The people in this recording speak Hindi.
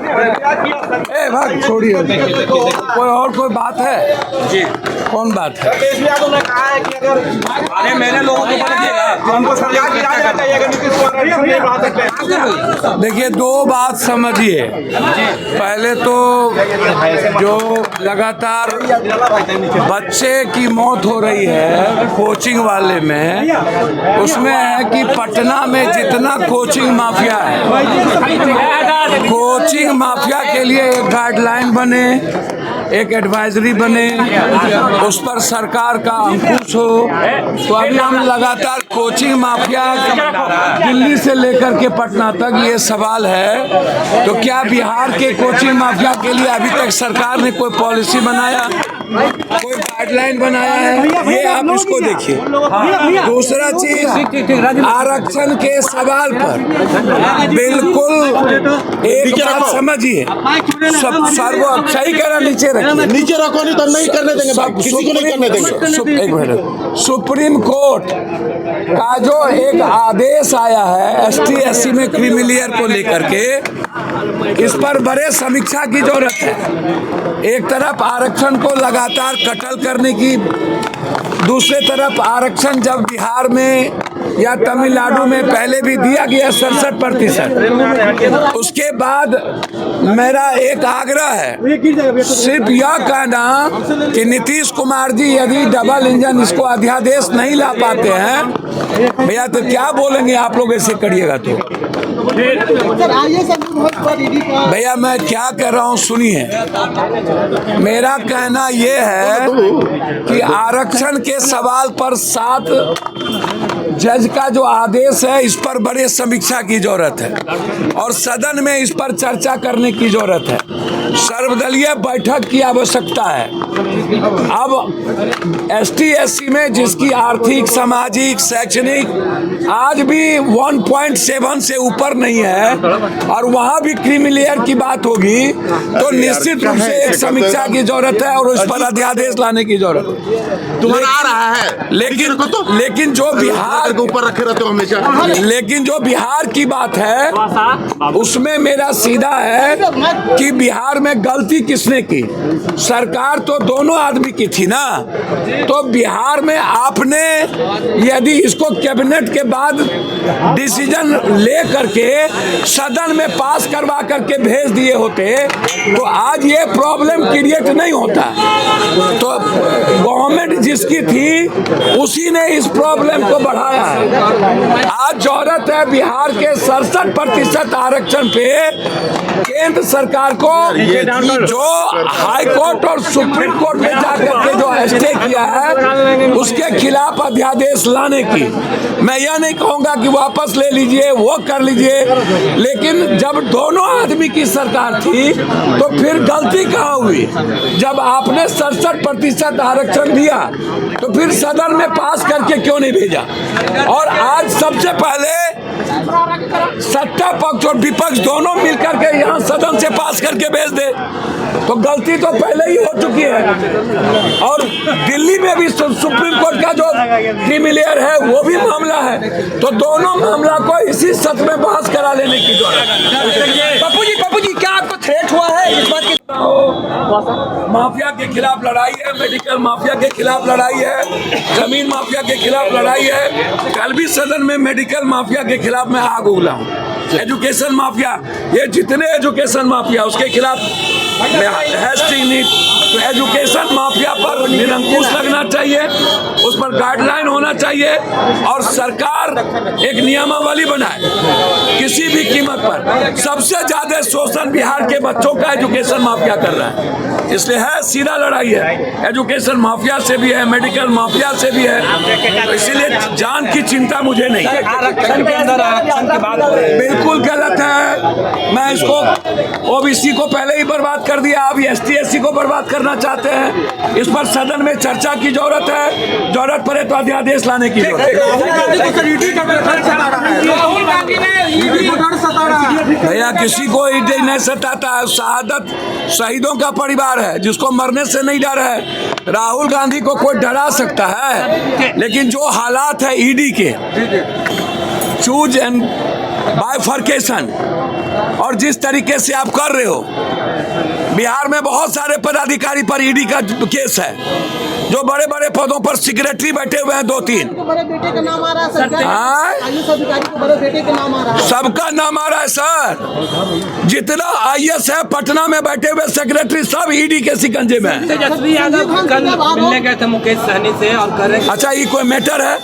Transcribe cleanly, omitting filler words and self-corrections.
ए भाग छोड़िए, कोई और कोई बात है जी? कौन बात है? ने कहा है कि अगर मैंने लोगों को हमको देखिए, दो बात समझिए। पहले तो जो लगातार बच्चे की मौत हो रही है कोचिंग वाले में, उसमें है कि पटना में जितना कोचिंग माफिया है, कोचिंग माफिया के लिए एक गाइडलाइन बने, एक एडवाइजरी बने, उस पर सरकार का अंकुश हो। तो अभी हम लगातार कोचिंग माफिया दिल्ली से लेकर के पटना तक ये सवाल है, तो क्या बिहार के कोचिंग माफिया के लिए अभी तक सरकार ने कोई पॉलिसी बनाया, कोई गाइडलाइन बनाया है? ये आप इसको देखिए। दूसरा चीज, आरक्षण के सवाल पर बिल्कुल एक बात समझिए, सब सर्व सही कह रहा, नीचे रखिए, नीचे रखो, नहीं तो नहीं करने देंगे, किसी को नहीं करने देंगे। एक मिनट, सुप्रीम कोर्ट का जो एक आदेश आया है ST SC में क्रीमिलियर को लेकर के, इस पर बड़े समीक्षा की जरूरत है। एक तरफ आरक्षण को लगातार कटल करने की, दूसरे तरफ आरक्षण जब बिहार में या तमिलनाडु में पहले भी दिया गया 67%, उसके बाद मेरा एक आग्रह है, सिर्फ यह कहना कि नीतीश कुमार जी यदि डबल इंजन इसको अध्यादेश नहीं ला पाते हैं भैया, तो क्या बोलेंगे आप लोग ऐसे करिएगा तो? भैया मैं क्या कह रहा हूँ सुनिए, मेरा कहना ये है कि आरक्षण के सवाल पर 7 जज का जो आदेश है, इस पर बड़े समीक्षा की जरूरत है और सदन में इस पर चर्चा करने की जरूरत है। सर्वदलीय बैठक की आवश्यकता है। अब ST SC में जिसकी आर्थिक, सामाजिक, शैक्षणिक आज भी 1.7 से ऊपर नहीं है और वहां भी क्रीमिलियर की बात होगी, तो निश्चित रूप से एक समीक्षा की जरूरत है और उस पर अध्यादेश लाने की जरूरत है। तुम्हारा आ रहा है, लेकिन जो बिहार के ऊपर रखे रहते हो हमेशा, लेकिन जो बिहार की बात है उसमें मेरा सीधा है कि बिहार में गलती किसने की? सरकार तो दोनों आदमी की थी ना। तो बिहार में आपने यदि इसको कैबिनेट के बाद डिसीजन ले करके सदन में पास करवा करके भेज दिए होते तो आज ये प्रॉब्लम क्रिएट नहीं होता। तो गवर्नमेंट जिसकी थी उसी ने इस प्रॉब्लम को बढ़ाया है। आज जरूरत है बिहार के 67% आरक्षण पे केंद्र सरकार को, जो हाई कोर्ट और सुप्रीम कोर्ट में जाकर के जो स्टे किया है, उसके खिलाफ अध्यादेश लाने की। मैं यह नहीं कहूंगा कि वापस ले लीजिए, वो कर लीजिए, लेकिन जब दोनों आदमी की सरकार थी तो फिर गलती कहाँ हुई? जब आपने 67% आरक्षण दिया तो फिर सदन में पास करके क्यों नहीं भेजा? और आज सबसे पहले सत्ता पक्ष और विपक्ष दोनों मिलकर के यहाँ सदन से पास करके भेज दे, तो गलती तो पहले ही हो चुकी है। और दिल्ली में भी सुप्रीम कोर्ट का जो क्रीमिलियर है वो भी मामला है, तो दोनों मामला को इसी सत्र में बहस करा लेने की जरूरत है। पप्पू जी क्या आपको थ्रेट हुआ है इस बात की? माफिया के खिलाफ लड़ाई है, मेडिकल माफिया के खिलाफ लड़ाई है, जमीन माफिया के खिलाफ लड़ाई है। कल भी सदन में मेडिकल माफिया के खिलाफ मैं आग उगला हूँ। एजुकेशन माफिया, ये जितने एजुकेशन माफिया उसके खिलाफ तो एजुकेशन माफिया पर निरंकुश लगना चाहिए, उस पर गाइडलाइन होना चाहिए और सरकार एक नियमावली बनाए किसी भी कीमत पर। सबसे ज्यादा शोषण बिहार के बच्चों का एजुकेशन माफिया कर रहा है, इसलिए है सीधा लड़ाई है। एजुकेशन माफिया से भी है, मेडिकल माफिया से भी है, तो इसीलिए जान की चिंता मुझे नहीं। आरक्षण के अंदर आरक्षण की बात हो रही है, बिल्कुल गलत है। मैं इसको OBC को पहले ही बर्बाद कर दिया, अब ST SC को बर्बाद करना चाहते हैं। इस पर सदन में चर्चा की जरूरत है, जरूरत पड़े तो अध्यादेश लाने की जरूरत है। भैया किसी को ईडी नहीं सताता है, शहादत शहीदों का परिवार है जिसको मरने से नहीं डर है। राहुल गांधी को कोई डरा सकता है, लेकिन जो हालात है ईडी के, चूज एंड बाइफर्केशन, और जिस तरीके से आप कर रहे हो, बिहार में बहुत सारे पदाधिकारी पर ईडी का केस है, जो बड़े बड़े पदों पर सेक्रेटरी बैठे हुए हैं 2-3। बड़े बेटे का नाम आ रहा है सर। आईएएस अधिकारी को बड़े बेटे का नाम आ रहा है। सबका नाम आ रहा है सर। जितना आईएएस है पटना में बैठे हुए सेक्रेटरी सब ईडी के शिकंजे में है। तेजस्वी यादव कल मिलने गए थे मुकेश सहनी से और कह रहे हैं अच्छा, ये कोई मैटर है?